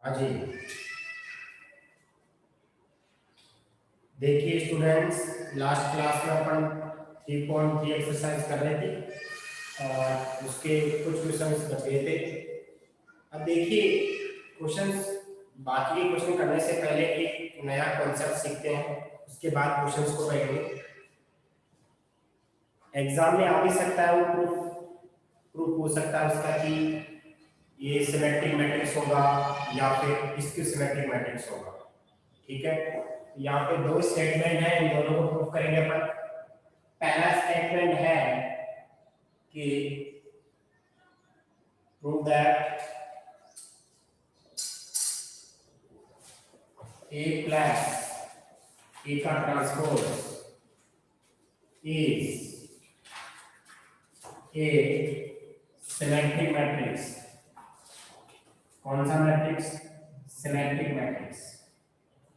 हाँ जी। देखिए students, last class में अपन 3.3 एक्सरसाइज कर रहे थे और उसके कुछ क्वेश्चंस बच गए थे। अब देखिए क्वेश्चंस, बाकी के क्वेश्चन करने से पहले एक नया कॉन्सेप्ट सीखते हैं, उसके बाद क्वेश्चंस को करेंगे। एग्जाम में आ भी सकता है, वो प्रूफ हो सकता है उसका कि ये सिमेट्रिक मैट्रिक्स होगा या फिर इसकी सिमेट्रिक मैट्रिक्स होगा। ठीक है, यहाँ पे दो स्टेटमेंट है, इन दोनों को प्रूफ करेंगे अपन। पहला स्टेटमेंट है कि prove that A plus A का transpose is a symmetric matrix. कौन सा मैट्रिक्स? Symmetric matrix.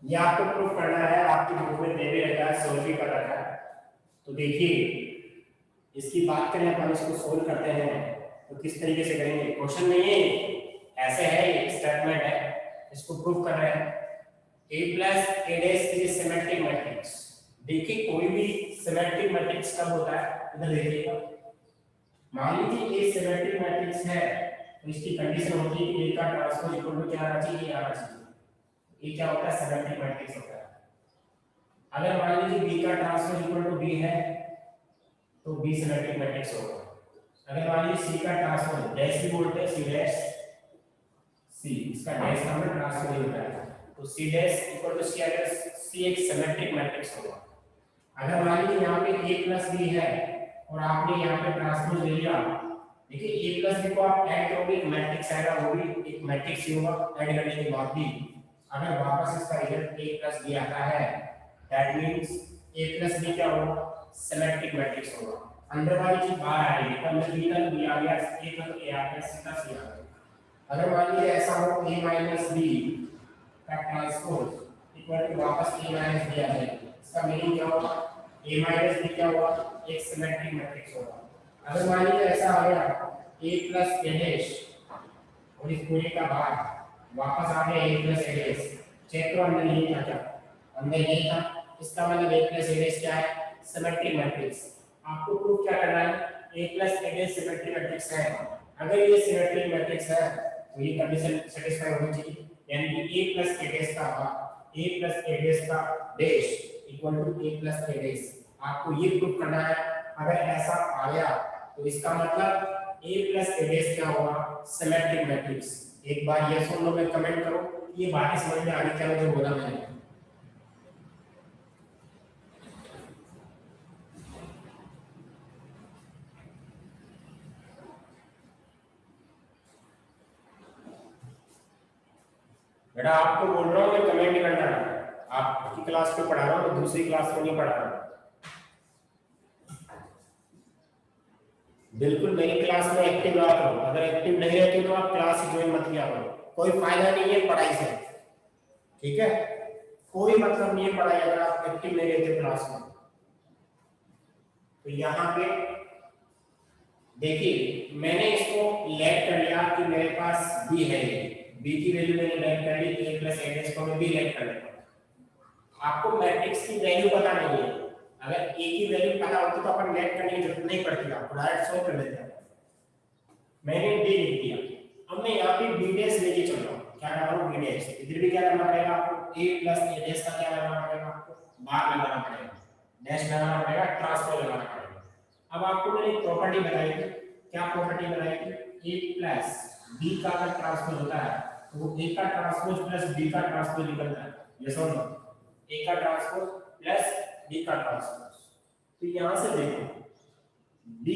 ये आपको प्रूफ करना है, आपकी बुक में दे भी रखा है, सोल्व भी कर रखा है। तो देखिए इसकी बात करें, अपन इसको सोल्व करते हैं तो किस तरीके से करेंगे। क्वेश्चन में ये ऐसे है, ये स्टेटमेंट है, इसको प्रूफ कर रहे हैं। A plus A dash is symmetric matrix. देखिए कोई भी सिमेट्रिक मैट्रिक्स कब होता है, इधर देखिएगा। मान लीजिए A सिमेट्रिक मैट्रिक्स है तो इसकी कंडीशन होती है कि A का ट्रांसपोज इक्वल टू क्या आना चाहिए, ये आना चाहिए। A क्या होता है? सिमेट्रिक मैट्रिक्स होता है। अगर मान लीजिए B का ट्रांसपोज इक्वल टू B है तो B सिमेट्रिक मैट्रिक्स होगा। अगर मान लीजिए C का ट्रांसपोज, डैश भी बोलते हैं, C डैश, C इसका डैश का मतलब ट्रांसपोज होता है, तो C dash equal to C, अगर C एक सिमेट्रिक मैट्रिक्स होगा। अगर मान लीजिए यहाँ पे A प्लस B है और आपने यहाँ पे ट्रांसपोज ले लिया, देखिए A प्लस B को आप ऐड करोगे, एक मैट्रिक्स आएगा, वो भी एक मैट्रिक्स ही होगा। ऐड करने के बाद भी अगर वापस इसका रिजल्ट A प्लस B आता है, that means A plus B क्या होगा? सिमेट्रिक मैट्रिक्स होगा। अंदर वाली चीज बाहर आ रही है, तब में B तक B आ गया, A तक A आ गया, C तक C आ गया। अगर मान लीजिए ऐसा हो A माइनस B का ट्रांसपोज इक्वल टू वापस A माइनस B आ जाए, इसका मीनिंग क्या होगा? A माइनस B क्या होगा? एक सिमेट्रिक मैट्रिक्स होगा। अगर मान लीजिए ऐसा आ गया A प्लस A डैश और इस पूरे का भाग वापस आ गया A plus A dash, check करो अंदर यही था क्या? अंदर यही था, इसका मतलब A प्लस A डैश क्या है? Symmetric matrix. आपको प्रूफ क्या करना है? A plus A dash symmetric matrix है। अगर ये सिमेट्रिक मैट्रिक्स है तो ये कंडीशन सेटिस्फाई होनी चाहिए, यानी कि A प्लस A डैश का भाग A प्लस A डैश का dash equal to A plus A dash. आपको ये प्रूफ करना है। अगर ऐसा आया तो इसका मतलब A प्लस A डैश क्या होगा? Symmetric matrix. एक बार ये सुन लो, मैं कमेंट करो, ये बातें समझ में आ रही क्या जो बोला मैंने? बेटा आपको बोल रहा हूँ, मैं कमेंट नहीं करना है। आपकी क्लास पे पढ़ा रहा हूँ, मैं दूसरी क्लास में नहीं पढ़ा रहा हूँ। बिल्कुल मेरी क्लास में एक्टिव रहा करो। अगर एक्टिव नहीं रहते तो आप क्लास ज्वाइन मत किया करो, कोई फायदा नहीं है पढ़ाई से। ठीक है, कोई मतलब नहीं है पढ़ाई अगर आप एक्टिव नहीं रहते क्लास में। तो यहाँ पे देखिए मैंने इसको लेट कर लिया कि मेरे पास b है, b की वैल्यू मैंने लेट कर ली, a प्लस a डैश को मैं b लेट कर लेता। आपको मैट्रिक्स की वैल्यू पता नहीं है, अगर a की वैल्यू पता होती तो अपन लेट करने की जरूरत नहीं पड़ती, आपको डायरेक्ट सोल्व कर लेते हैं। मैंने d लिख दिया, अब मैं यहाँ पे b डैश लेके चल रहा हूँ। क्या कर रहा हूँ? b dash. इधर भी क्या करना पड़ेगा आपको? a प्लस a डैश का क्या लगाना पड़ेगा? आपको बार लगाना पड़ेगा, डैश लगाना पड़ेगा, ट्रांसपोज लगाना पड़ेगा। अब आपको मैंने एक प्रॉपर्टी बताई थी। क्या प्रॉपर्टी बनाई थी? a प्लस b का अगर ट्रांसपोज होता है तो वो a का ट्रांसपोज प्लस b का ट्रांसपोज निकलता है। ये समझ लो, a का ट्रांसपोज प्लस b का ट्रांसपोज। तो यहां से देखो b,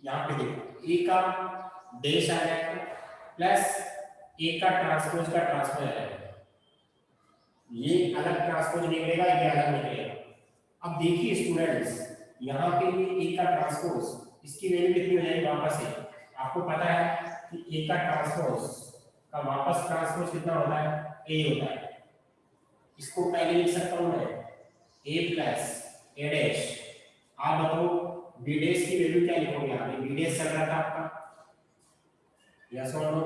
यहां पे देखो a का डैश आ जाएगा प्लस a का ट्रांसपोज का ट्रांसपोज आ जाएगा। ये अलग ट्रांसपोज निकलेगा, ये अलग निकलेगा। अब देखिए स्टूडेंट्स, यहाँ पे भी a का ट्रांसपोज, इसकी वैल्यू कितनी हो जाएगी? वापस से आपको पता है कि a का ट्रांसपोज का वापस ट्रांसपोज कितना होता है? a होता है। इसको पहले लिख सकता हूं मैं a प्लस a डैश। आप बताओ b डैश की वैल्यू क्या लिखोगे? यहाँ पे b डैश चल रहा था आपका, यस और नो?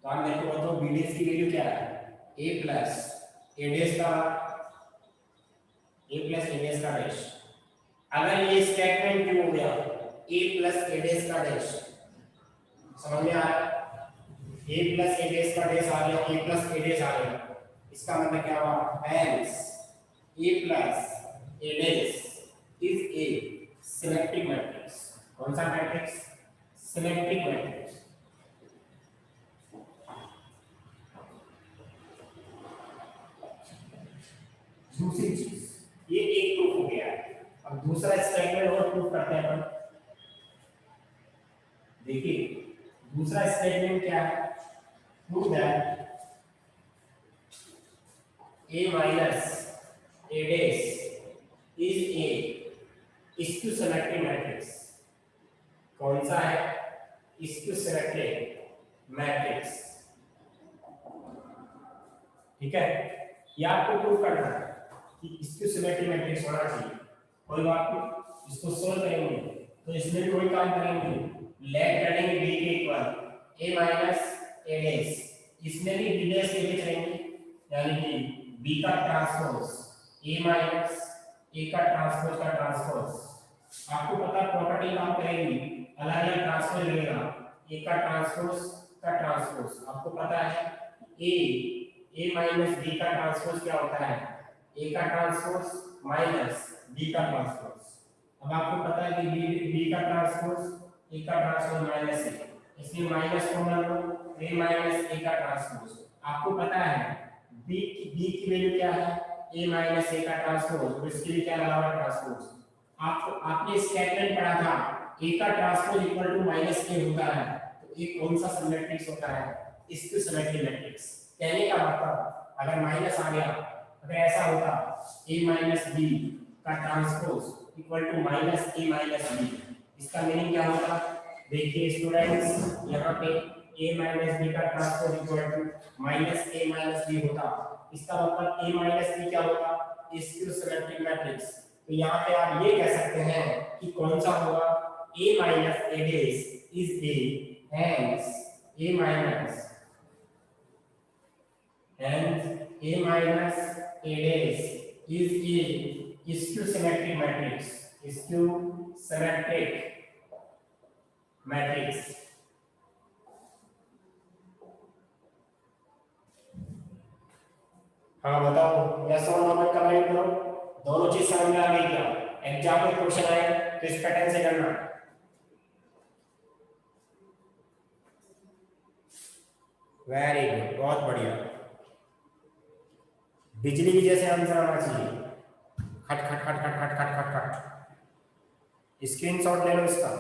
तो आप मेरे को बताओ बी डेज की वैल्यू क्या है, ए प्लस ए डेज का डैश। अगर ये स्टेटमेंट ट्रू हो गया ए प्लस ए डेज का डैश, समझ में आ रहा है, ए प्लस ए डेज का डैश आ गया, ए प्लस ए डेज आ गया, इसका मतलब क्या हुआ, hence A plus A days is a symmetric matrix. कौन सा मैट्रिक्स, सिमेट्रिक मैट्रिक्स। दूसरी चीज ये एक प्रूफ हो गया है, अब दूसरा स्टेटमेंट और प्रूफ करते हैं अपन। देखिए दूसरा स्टेटमेंट क्या है, prove that a minus a dash is a skew symmetric matrix। कौन सा है, skew symmetric matrix, ठीक है, ये आपको प्रूव करना है कि skew symmetric matrix होना चाहिए। कोई बात नहीं, इसको सोल्व करेंगे तो इसमें भी वही काम करेंगे, लेट करेंगे b के equal a minus a dash, इसमें भी b dash लेके चलेंगे, यानी कि b का ट्रांसपोज a माइनस a का ट्रांसपोज का ट्रांसपोज। आपको पता प्रॉपर्टी काम करेगी, अलग अलग ट्रांसपोज लगेगा, a का ट्रांसपोज का ट्रांसपोज। आपको पता है a माइनस b का ट्रांसपोज क्या होता है, a का ट्रांसपोज माइनस b का ट्रांसपोज। अब आपको पता है कि b का ट्रांसपोज a का ट्रांसपोज माइनस है, इसलिए minus common low, a minus a का ट्रांसपोज। आपको पता है b की वैल्यू क्या है, a माइनस a का ट्रांसपोज, और इसके लिए क्या लगा हुआ ट्रांसपोज। आपने स्टेटमेंट पढ़ा था a का transpose equal to minus a होता है, तो ये कौन सा सिमेट्रिक्स होता है, स्क्यू सिमेट्रिक मैट्रिक्स। कहने का मतलब अगर माइनस आ गया, अगर ऐसा होता a माइनस b का transpose equal to minus a minus b, इसका मीनिंग क्या होता। देखिए स्टूडेंट्स, यहाँ पे a माइनस b का transpose equal to minus a minus b होता, इसका मतलब a माइनस b क्या होता, स्क्यू सिमेट्रिक मैट्रिक्स। तो यहाँ पे आप ये कह सकते हैं कि कौन सा होगा, a minus a dash is a, hence a minus a dash is a skew symmetric matrix, skew symmetric matrix. हाँ बताओ, यस और नो में कमेंट करो, दोनों चीज समझ में आ गई क्या। एग्जाम में क्वेश्चन आए तो इस पैटर्न से करना। वेरी गुड, बहुत बढ़िया, बिजली की जैसे आंसर आना चाहिए, खट खट खट खट खट खट खट खट। स्क्रीनशॉट ले लो इसका।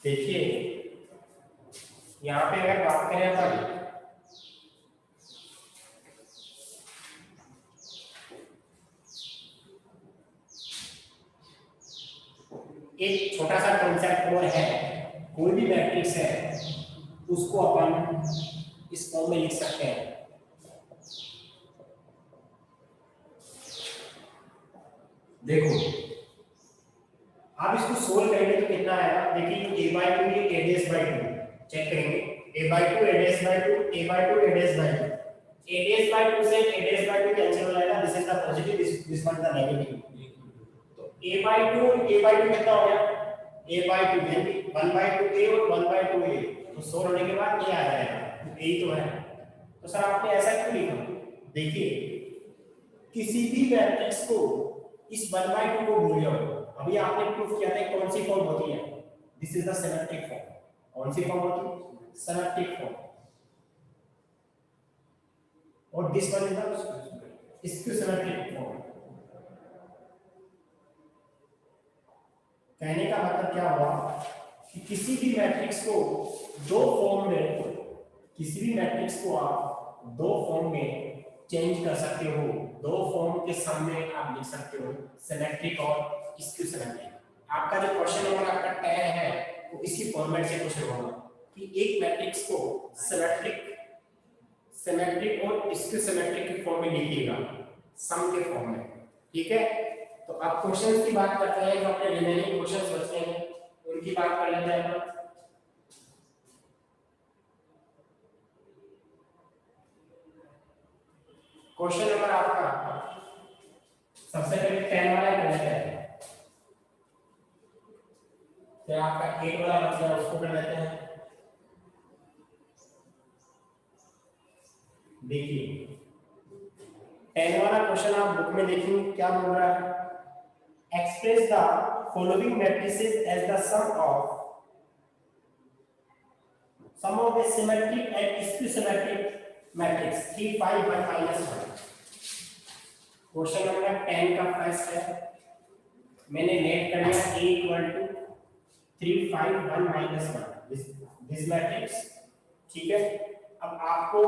देखिए यहाँ पे अगर बात करें अपन, एक छोटा सा कॉन्सेप्ट और है, कोई भी मैट्रिक्स है उसको अपन इस फॉर्म में लिख सकते हैं। देखो आप इसको सोल्व करेंगे तो कितना आएगा, देखिए a/2 ये a'/2 चेक करेंगे, a/2 a'/2 a/2 a'/2, a'/2 से a'/2 कैंसिल हो जाएगा, this is the positive, this one the negative. तो a/2 कितना हो गया, a/2 यानी 1/2a और 1/2a, तो सोल्व होने के बाद ये आ जाएगा, यही तो है। तो सर आपने ऐसा क्यों लिखा, देखिए किसी भी मैट्रिक्स को इस 1/2 को भूल जाओ। अभी आपने प्रूफ किया था कौन सी फॉर्म होती है, this is the symmetric form. कौन सी फॉर्म होती है? Symmetric form. और this one is the skew symmetric form. कहने का मतलब क्या हुआ कि किसी भी मैट्रिक्स को दो फॉर्म में, किसी भी मैट्रिक्स को आप दो फॉर्म में चेंज कर सकते हो, दो फॉर्म के सामने आप लिख सकते हो, सिमेट्रिक और स्क्यूसिमेट्रिक। आपका जो क्वेश्चन नंबर आपका 10 है वो इसी फॉर्मेट से क्वेश्चन होगा कि एक मैट्रिक्स को सिमेट्रिक, सिमेट्रिक और स्क्यूसिमेट्रिक के फॉर्म में लिखिएगा, सम के फॉर्म में। ठीक है, तो अब क्वेश्चंस की बात करते हैं, जो अपने रिमेनिंग क्वेश्चंस बचते हैं उनकी बात कर लेते हैं अपन। क्वेश्चन नंबर आपका सबसे पहले 10 वाला कर लेते हैं, फिर आपका 8 वाला बच गया उसको कर लेते हैं। देखिए 10 वाला क्वेश्चन आप बुक में देखेंगे क्या बोल रहा है, express the following matrices as the sum of the symmetric and skew symmetric matrix 3 5 1 -1। Question number 10 का फर्स्ट है, मैंने नेट कर लिया a equal to 3 5 1 -1 this matrix. ठीक है, अब आपको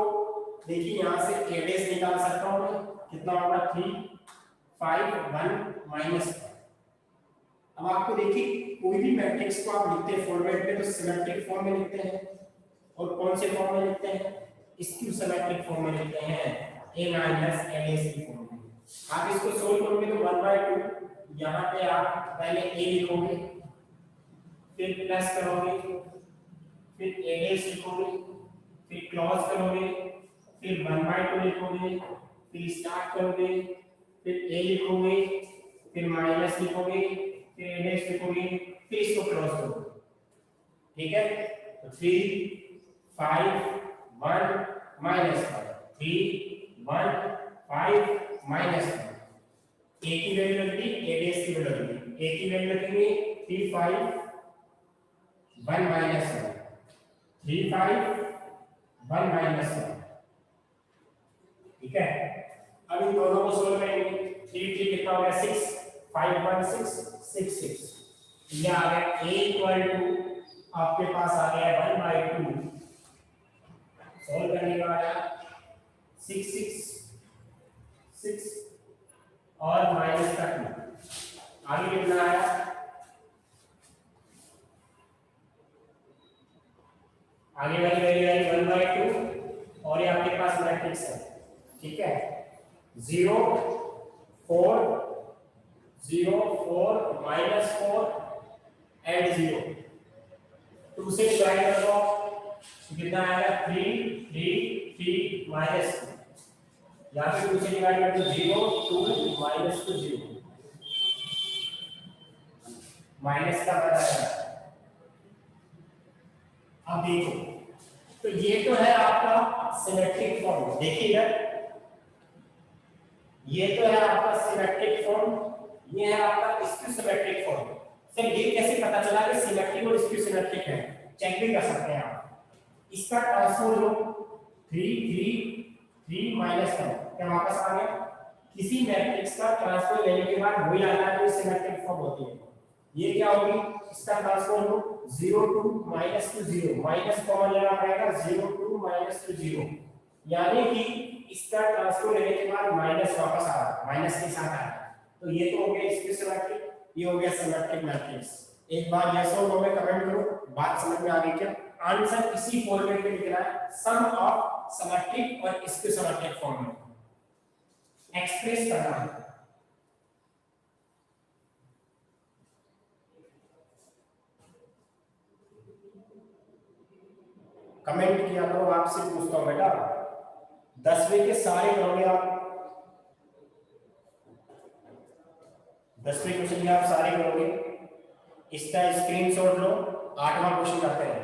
देखिए यहां से एडेस निकाल सकता हूं मैं, कितना होगा 3 5 1 -1। अब आपको देखिए कोई भी मैट्रिक्स को आप लिखते हैं फॉर्मेट में तो सिमेट्रिक फॉर्म में लिखते हैं, और कौन से फॉर्म में लिखते हैं? स्क्यूसिमेट्रिक फॉर्म में लिखते हैं, a -ls की फॉर्म में। आप इसको सोल्व करोगे तो 1/2 यहां पे आप पहले a लिखोगे, फिर प्लस करोगे, फिर ls लिखोगे, फिर क्लोज करोगे, फिर 1/2 लिखोगे, फिर स्टार्ट करोगे, फिर a लिखोगे, फिर माइनस लिखोगे, फिर ls लिखोगे, फिर इसको क्लोज करोगे। ठीक है, तो 3 5 1 -1 3 1 5 -1 a की वैल्यू रख दी, ls की वैल्यू रख दी, a की वैल्यू रखेंगे 3 5 1 -1 3 5 1 -1। ठीक है, अब इन दोनों को सोल्व करेंगे, 3 3 कितना हो गया 6 5 1 6 6 6। ये आ गया a इक्वल टू आपके पास आ गया 1/2, सॉल्व करने का आया 6 6 6 और माइनस का 2। आगे कितना आया, आगे वाली वैल्यू आई 1/2 और ये आपके पास मैट्रिक्स है। ठीक है, 0 4 0 4 -4 एंड 0 2 से डिवाइड कर दो, कितना आएगा 3 3 3 -2। यहाँ पे 2 से डिवाइड कर दो 0 2 -2 0 माइनस का पता है। अब देखो तो ये तो है आपका सिमेट्रिक फॉर्म, देखिएगा ये तो है आपका सिमेट्रिक फॉर्म, ये है आपका स्क्यूसिमेट्रिक फॉर्म। सर ये कैसे पता चला कि सिमेट्रिक और स्क्यूसिमेट्रिक है? चेक भी कर सकते हैं आप, इसका ट्रांसपोज लो 3 3 3 -1 क्या वापस आ गया? किसी मैट्रिक्स का ट्रांसपोज लेने के बाद वही आता है तो सिमेट्रिक फॉर्म होती है। ये क्या होगी, इसका ट्रांसपोज लो 0 2 -2 0 माइनस कॉमन लेना पड़ेगा 0 2 -2 0, यानी कि इसका ट्रांसपोज लेने के बाद माइनस वापस आ रहा है, माइनस के साथ आ रहा है। तो ये तो हो गया स्क्यूसिमेट्रिक, ये हो गया सिमेट्रिक मैट्रिक्स। एक बार यस और नो में कमेंट करो, बात समझ में आ गई क्या? आंसर इसी फॉर्मेट में लिखना है, सम ऑफ सिमेट्रिक और स्क्यूसिमेट्रिक फॉर्म में एक्सप्रेस करना है। कमेंट किया करो, आपसे पूछता हूं बेटा 10वीं के सारे करोगे आप, 10वीं क्वेश्चन आप सारे करोगे, इसका स्क्रीनशॉट लो। 8वां क्वेश्चन करते हैं।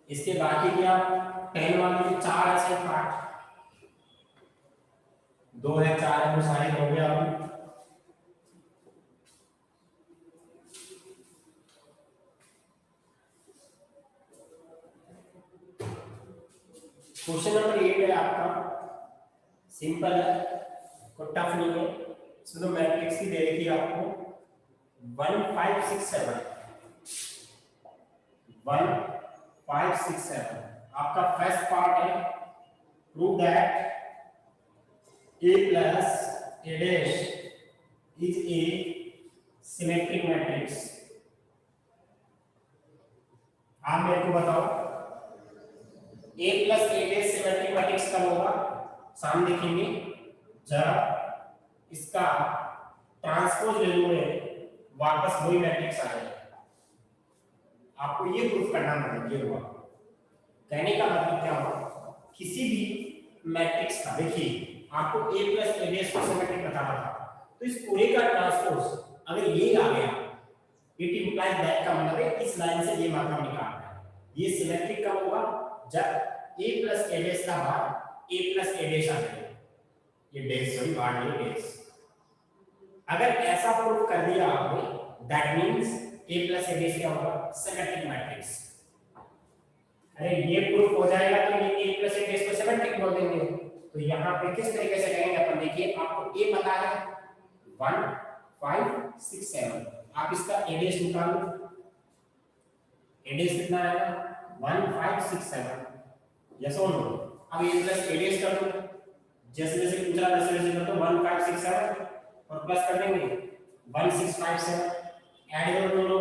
इसके बाकी क्या 10 वाले में 4 ऐसे पार्ट, 2 है 4 है, तो सारे हो गया। अभी क्वेश्चन नंबर 8 है आपका, सिंपल है, कोई टफ नहीं है। इसमें तो मैट्रिक्स की दे रखी है आपको 1 5 6 7, 1 5 6 7। आपका फर्स्ट पार्ट है prove that a plus a dash is a symmetric matrix। आप मेरे को बताओ a plus a dash symmetric matrix कब होगा? सामने देखेंगे जब इसका ट्रांसपोज ले लो में वापस वही मैट्रिक्स आ जाए। आपको ये प्रूफ करना है। ये हुआ कहने का मतलब क्या हुआ, किसी भी मैट्रिक्स का, देखिए आपको a plus a dash को सिमेट्रिक बताना था, तो इस पूरे का ट्रांसपोज अगर ये आ गया, इट इंप्लाइज दैट का मतलब है इस लाइन से ये मात्रा निकालना है। ये सिमेट्रिक कब होगा? जब a plus a dash का भाग a plus a dash आ जाए, ये डैश सॉरी भाग नहीं डैश। अगर ऐसा प्रूफ कर दिया आपने, that means a plus a dash क्या होगा? Symmetric matrix. अरे ये प्रूफ हो जाएगा तो ये a plus a dash को सिमेट्रिक बोल देंगे। तो यहाँ पे किस तरीके से करेंगे अपन, देखिए आपको a पता है 1 5 6 7, आप इसका a डैश निकालो। a डैश कितना आएगा? 1 5 6 7, यस और नो। अब a प्लस a डैश कर दो, जैसे जैसे पूछा वैसे वैसे कर दो। 1 5 6 7 और प्लस कर देंगे 1 6 5 7, ऐड कर दो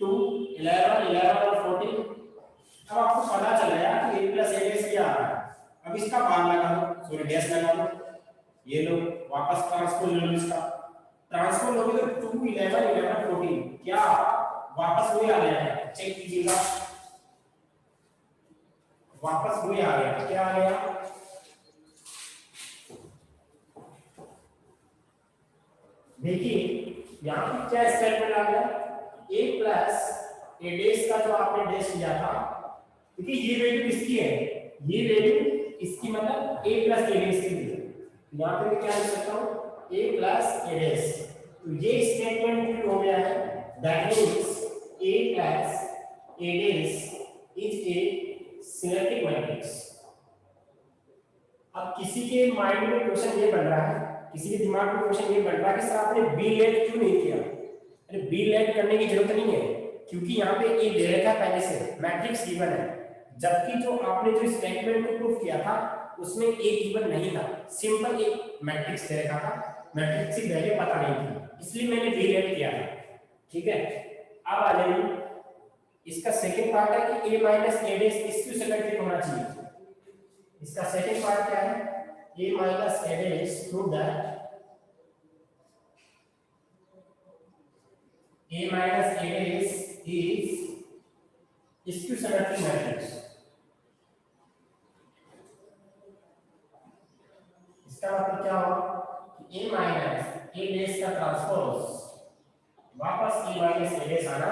2 11 11 और 14। अब आपको पता चल गया कि a प्लस a डैश क्या आ रहा है। अब इसका भाग लगा दो, सॉरी डैश लगा दो, ये लो वापस ट्रांसपोज ले लो। इसका ट्रांसपोज लोगे तो 2 11 11 14 क्या वापस वही आ गया? चेक कीजिएगा, वापस वही आ गया। क्या आ गया? देखिए यहाँ पे क्या स्टेटमेंट आ गया, a प्लस a डैश का जो आपने डैश किया था, देखिए ये वैल्यू किसकी है? ये वैल्यू इसकी, मतलब a प्लस a डैश की है। यहाँ पे मैं क्या लिख सकता हूँ? a plus a dash. तो ये स्टेटमेंट हो गया है, that means a plus a dash is a symmetric matrix. अब किसी के माइंड में क्वेश्चन ये बन रहा है, किसी के दिमाग में क्वेश्चन ये बन रहा है कि सर आपने बी लेट क्यों नहीं किया? अरे बी लेट करने की जरूरत नहीं है, क्योंकि यहाँ पे ए दे रखा है पहले से, मैट्रिक्स गिवन है। जबकि जो आपने जो स्टेटमेंट को प्रूफ किया था उसमें ए गिवन नहीं था, सिंपल एक मैट्रिक्स दे रखा था, मैट्रिक्स की वैल्यू पता नहीं थी, इसलिए मैंने बी लेट किया था। ठीक है, अब आ जाइए इसका सेकंड पार्ट है कि a माइनस a डैश इसकी सिमेट्रिक होना चाहिए। इसका सेकंड पार्ट क्या है? a minus a dash prove that a minus a dash is skew symmetric matrix. इसका मतलब क्या हुआ कि a माइनस a डैश का ट्रांसपोज वापस a माइनस a डैश आना,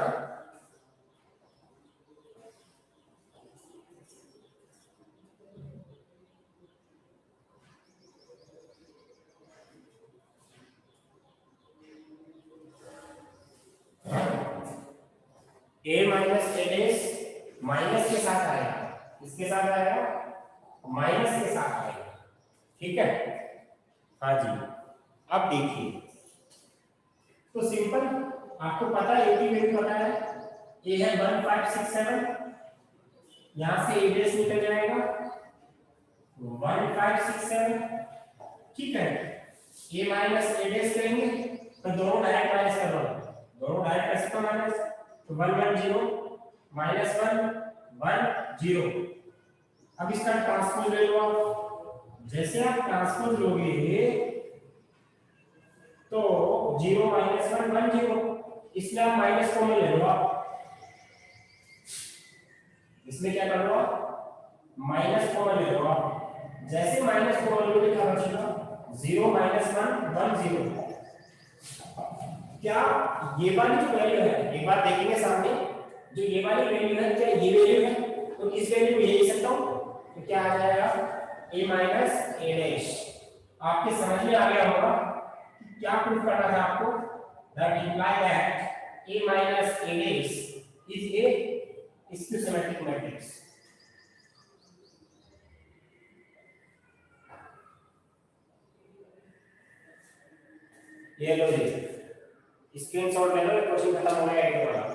a minus a dash minus के साथ आएगा, इसके साथ आएगा, माइनस के साथ आएगा। ठीक है, हाँ जी। अब देखिए तो सिंपल, आपको पता है a की वैल्यू पता है, a है 1 5 6 7, यहां से a डैश निकल जाएगा 1 5 6 7। ठीक है, a माइनस a डैश करेंगे तो दोनों डायरेक्ट माइनस कर दो, दोनों डायरेक्ट कर सकते हो माइनस, तो 1 1 0 माइनस 1 1 0। अब इसका ट्रांसपोज ले लो आप, जैसे आप ट्रांसपोज लोगे तो 0 माइनस 1 1 0, इसमें आप माइनस कॉमन ले लो आप, इसमें क्या कर लो आप? माइनस कॉमन ले लो आप। जैसे माइनस कॉमन लोगे क्या बचेगा? 0 माइनस 1 1 0। क्या ये वाली जो वैल्यू है, एक बार देखेंगे सामने, जो ये वाली वैल्यू है क्या ये वैल्यू है? तो तो इस वैल्यू को ये लिख सकता हूं, तो क्या आ जाएगा a माइनस a डैश। आपके समझ में आ गया होगा कि क्या प्रूफ करना था आपको, that imply that a minus a dash is a skew symmetric matrix. ये लो जी, स्क्रीनशॉट ले लो, क्वेश्चन खत्म हो गया एक बार।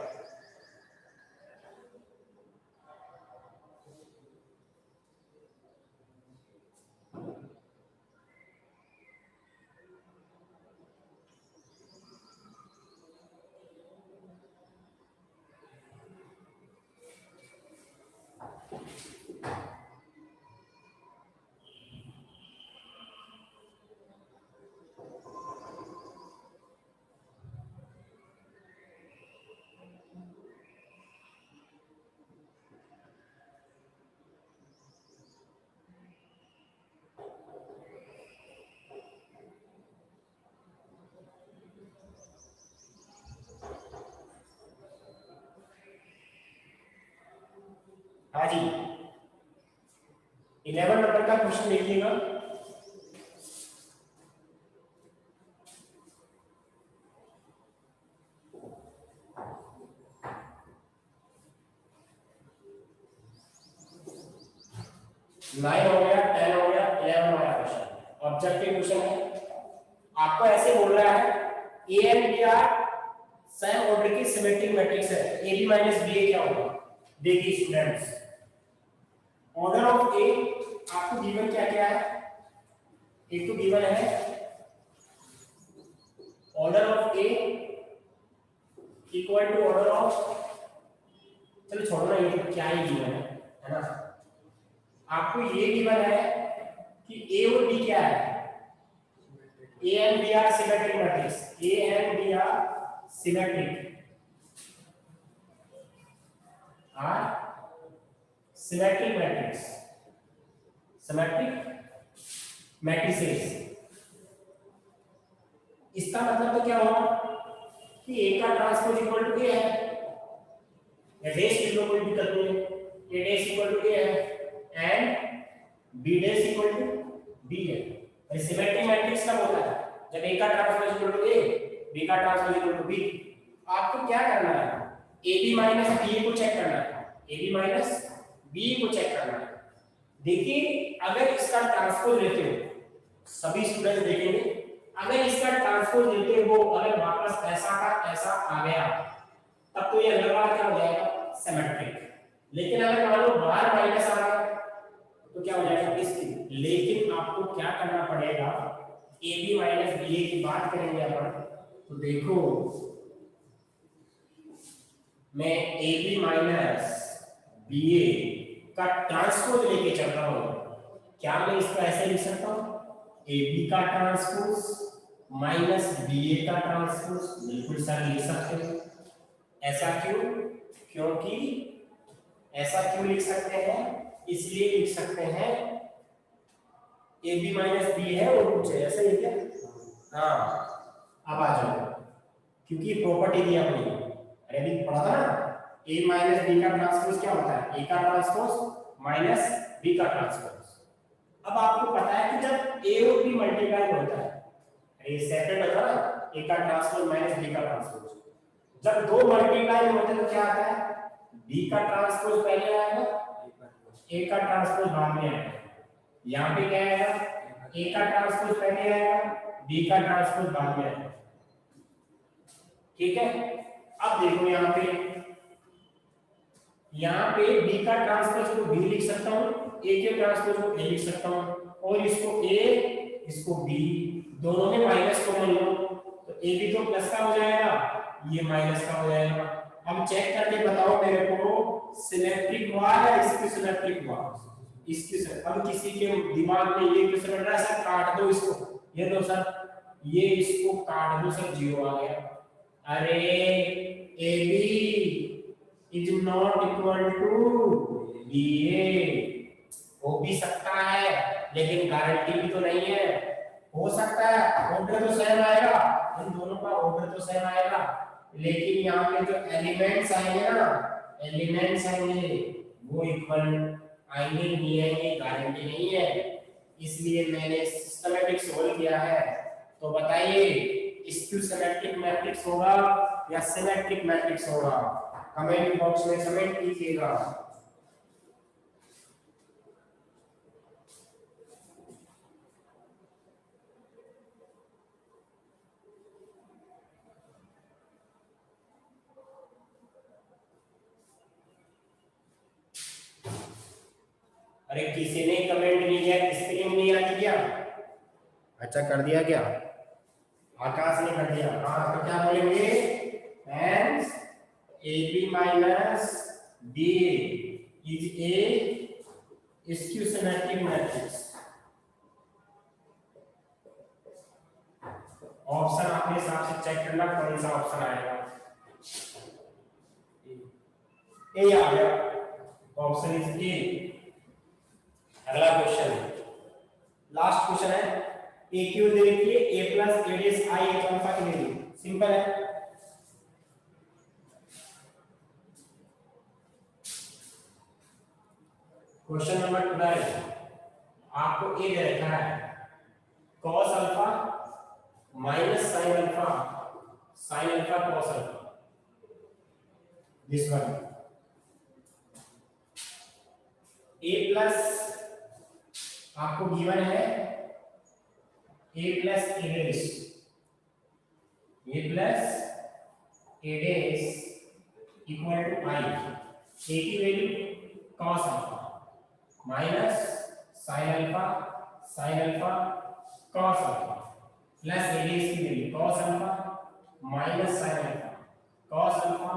हाँ जी, 11 नंबर का क्वेश्चन देखिएगा। नाइन हो गया, 10 हो गया, 11 हो गया क्वेश्चन, ऑब्जेक्टिव क्वेश्चन है। आपको ऐसे बोल रहा है A and B are same order की सिमेट्रिक मैट्रिक्स है, A B minus B A क्या होगा। देखिए स्टूडेंट्स, ऑर्डर ऑफ ए आपको गिवन क्या क्या है, एक तो गिवन है order of A equal to order of, चलो छोड़ो ना ये तो क्या ही गिवन है ना। आपको ये गिवन है कि ए और बी क्या है, A and B are symmetric matrix, A and B are symmetric symmetric matrix, symmetric matrices. इसका मतलब तो क्या हुआ कि ए का ट्रांसपोज इक्वल टू ए है, या डैश लिख लो कोई दिक्कत नहीं है, A dash equal to A है and B dash equal to B है। और सिमेट्रिक मैट्रिक्स कब होता है, जब ए का transpose equal to A, B का ट्रांसपोज इक्वल टू बी। आपको क्या करना है, ए बी माइनस बी को चेक करना है, ए बी माइनस बी को चेक करना है। देखिए अगर इसका ट्रांसपोज लेते हो, सभी स्टूडेंट देखेंगे, अगर इसका ट्रांसपोज लेते हो, अगर वापस ऐसा का ऐसा आ गया, तब तो ये अगला बार क्या हो जाएगा, सिमेट्रिक। लेकिन अगर मान लो बाहर माइनस आ गया तो क्या हो जाएगा, इसकी। लेकिन आपको क्या करना पड़ेगा, ए बी माइनस बी ए की बात करेंगे अपन, तो देखो मैं ए बी माइनस बी ए का ट्रांसपोज लेके चल रहा हूं, क्या मैं इसको ऐसे लिख सकता हूं, ए बी का ट्रांसपोज माइनस बी ए का ट्रांसपोज। बिल्कुल सर लिख सकते हैं। ऐसा क्यों, क्योंकि ऐसा क्यों लिख सकते हैं, इसलिए लिख सकते हैं ए बी माइनस बी है और कुछ है, ऐसा ही क्या। हाँ अब आ जाओ, क्योंकि प्रॉपर्टी दी अपनी, अरे अभी पढ़ा था ना, ए माइनस बी का ट्रांसपोज क्या होता है, ए का ट्रांसपोज माइनस बी का ट्रांसपोज। अब आपको पता है कि जब ए और बी मल्टीप्लाई होता है, अरे सेपरेट होता है ना, ए का ट्रांसपोज माइनस बी का ट्रांसपोज, जब दो मल्टीप्लाई होते हैं तो क्या आता है, बी का ट्रांसपोज पहले आएगा, ए का ट्रांसपोज बाद में आएगा। यहाँ पे क्या आएगा, ए का ट्रांसपोज पहले आएगा, बी का ट्रांसपोज बाद में आएगा। ठीक है, अब देखो यहाँ पे बी का ट्रांसपोज को बी लिख सकता हूँ, ए के ट्रांसपोज को ए लिख सकता हूँ, और इसको ए इसको बी, दोनों में माइनस कॉमन लो तो ए भी तो प्लस का हो जाएगा, ये माइनस का हो जाएगा। अब चेक करके बताओ मेरे को, सिमेट्रिक हुआ या इसकी सिमेट्रिक हुआ, इसकी। अब किसी के दिमाग में ये क्वेश्चन बन रहा है, सर काट दो इसको, ये दो सर, ये इसको काट दो सर, जीरो आ गया। अरे A B is not equal to B A, हो भी सकता है लेकिन गारंटी भी तो नहीं है, हो सकता है ऑर्डर तो सेम आएगा, इन दोनों का ऑर्डर तो सेम आएगा, लेकिन यहाँ पे जो एलिमेंट्स आएंगे ना, एलिमेंट्स आएंगे वो इक्वल आएंगे नहीं आएंगे गारंटी नहीं है, इसलिए मैंने सिस्टमैटिक सोल्व किया है। तो बताइए स्क्यू सिमेट्रिक मैट्रिक्स होगा या सिमेट्रिक मैट्रिक्स होगा? कमेंट बॉक्स में कमेंट कीजिएगा। अरे किसी ने कमेंट नहीं किया, स्क्रीन नहीं आई क्या? अच्छा कर दिया क्या? आकाश ने कर दिया। हाँ तो क्या बोलेंगे? Hence AB minus BA is A skew symmetric matrix. Option अपने हिसाब से चेक करना कौन सा ऑप्शन आएगा। ए आ गया, ऑप्शन इज ए। अगला क्वेश्चन, लास्ट क्वेश्चन है। ए क्यू दे रखी है, A plus A dash I H alpha की वैल्यू सिंपल है। क्वेश्चन नंबर 12 आपको ए दे रखा है cos alpha minus sin alpha, sin alpha cos alpha, this one. A plus आपको गिवन है a plus A dash, a plus A dash equal to I. A की value cos alpha minus sin alpha, sin alpha cos alpha plus A dash की value cos alpha minus sin alpha cos alpha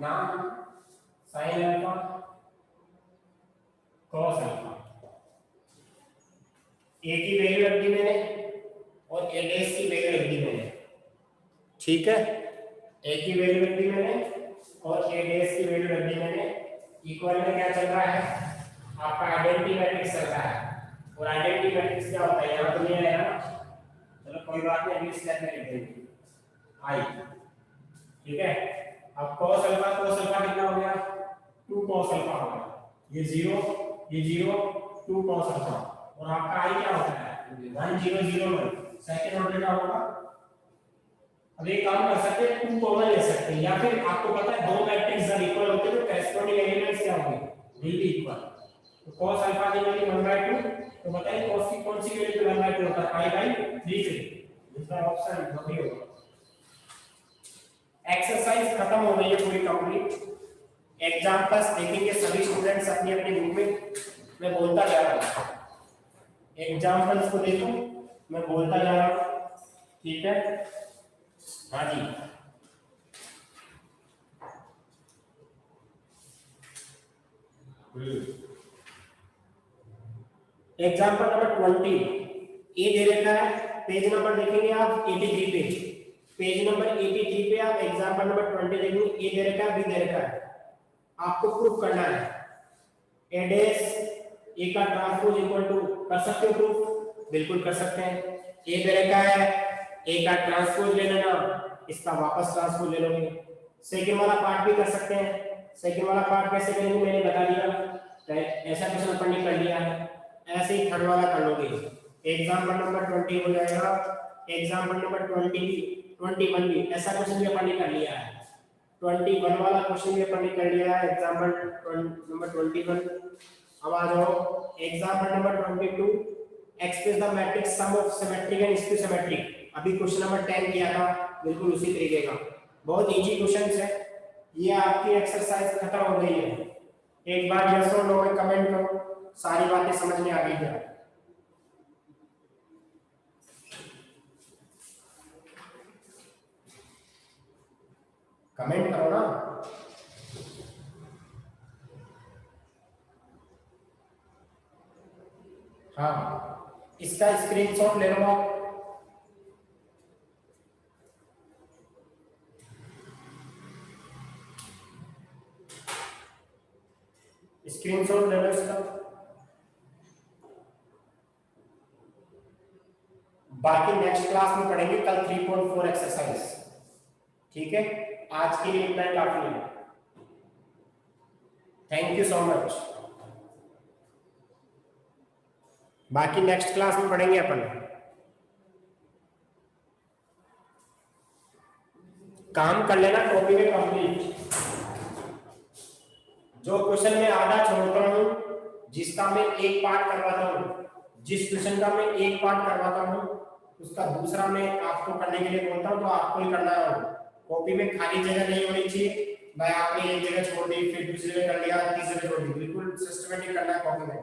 नाम sin alpha cos alpha. ए की value रख दी मैंने और ए dash की value रख दी मैंने, ठीक है। ए की वैल्यू रख दी मैंने और ए डेस की वैल्यू रख दी मैंने। इक्वल में क्या चल रहा है? आपका आइडेंटिटी मैट्रिक्स चल रहा है। और आइडेंटिटी मैट्रिक्स क्या होता है? यहां तो नहीं आएगा ना, चलो कोई बात नहीं, अगली स्टेप में लिख देंगे आई, ठीक है। अब cos अल्फा कितना हो गया? 2 cos अल्फा हो गया। ये 0 2 cos अल्फा। और आपका आई क्या होता है? 1 0 0 1, सेकंड ऑर्डर का होगा। अब एक काम कर सकते हैं, 2 कॉमन ले सकते हैं, या फिर आपको पता है दो मैट्रिक्स जब इक्वल होते हैं तो करेस्पॉन्डिंग एलिमेंट्स क्या होंगे? Will be equal. तो cos अल्फा की वैल्यू 1/2, तो बताइए cos की कौन सी वैल्यू 1/2 होता है? पाई/3 से। दूसरा ऑप्शन वही होगा। एक्सरसाइज खत्म हो गई है पूरी कंप्लीट। एग्जांपल्स देखेंगे सभी स्टूडेंट्स अपनी अपनी ग्रुप में। मैं बोलता जा रहा हूं, एग्जांपल्स को देखो, मैं बोलता जा रहा हूं, ठीक है। हाँ जी, एग्जांपल नंबर 20 ए दे रखा है, पेज नंबर देखेंगे आप 83 पे, पेज नंबर 83 पे आप एग्जांपल नंबर 20 देखेंगे। ए दे रखा है, बी दे रखा है, आपको प्रूफ करना है ए डैश ए का ट्रांसपोज इक्वल टू, कर सकते हो प्रूफ? बिल्कुल कर सकते हैं। ए दे रखा है, ए का ट्रांसपोज ले लेना, इसका वापस ट्रांसपोज ले लोगे। सेकंड वाला पार्ट भी कर सकते हैं। सेकंड वाला पार्ट कैसे करेंगे मैंने बता दिया, ऐसा क्वेश्चन अपन ने कर लिया है। ऐसे ही थर्ड वाला कर लोगे। एग्जांपल नंबर 20 हो जाएगा, एग्जांपल नंबर 21 भी ऐसा क्वेश्चन भी अपन ने कर लिया है। 21 वाला क्वेश्चन भी अपन ने कर लिया है, एग्जांपल नंबर 21। अब आ जाओ example number 22, express the matrix sum of symmetric and skew symmetric. अभी क्वेश्चन नंबर 10 किया था, बिल्कुल उसी तरीके का, बहुत इजी क्वेश्चंस है। ये आपकी एक्सरसाइज खत्म हो गई है। एक बार यस और नो में कमेंट करो, सारी बातें समझ में आ गई क्या? कमेंट करो ना। हाँ, इसका स्क्रीनशॉट ले लो आप। स्क्रीनशॉट ले लो इसका। बाकी नेक्स्ट क्लास में पढ़ेंगे कल 3.4 एक्सरसाइज, ठीक है। आज के लिए इतना ही काफी है। Thank you so much. बाकी नेक्स्ट क्लास में पढ़ेंगे अपन। काम कर लेना कॉपी में कंप्लीट। जो क्वेश्चन में आधा छोड़ता हूँ, जिसका मैं एक पार्ट करवाता हूँ, जिस क्वेश्चन का मैं एक पार्ट करवाता हूँ उसका दूसरा मैं आपको करने के लिए बोलता हूँ, तो आपको ही करना है। कॉपी में खाली जगह नहीं होनी चाहिए, भाई आपने एक जगह छोड़ दी फिर दूसरी जगह कर लिया तीसरी जगह छोड़ दी, बिल्कुल सिस्टमेटिक करना है कॉपी में।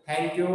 Thank you.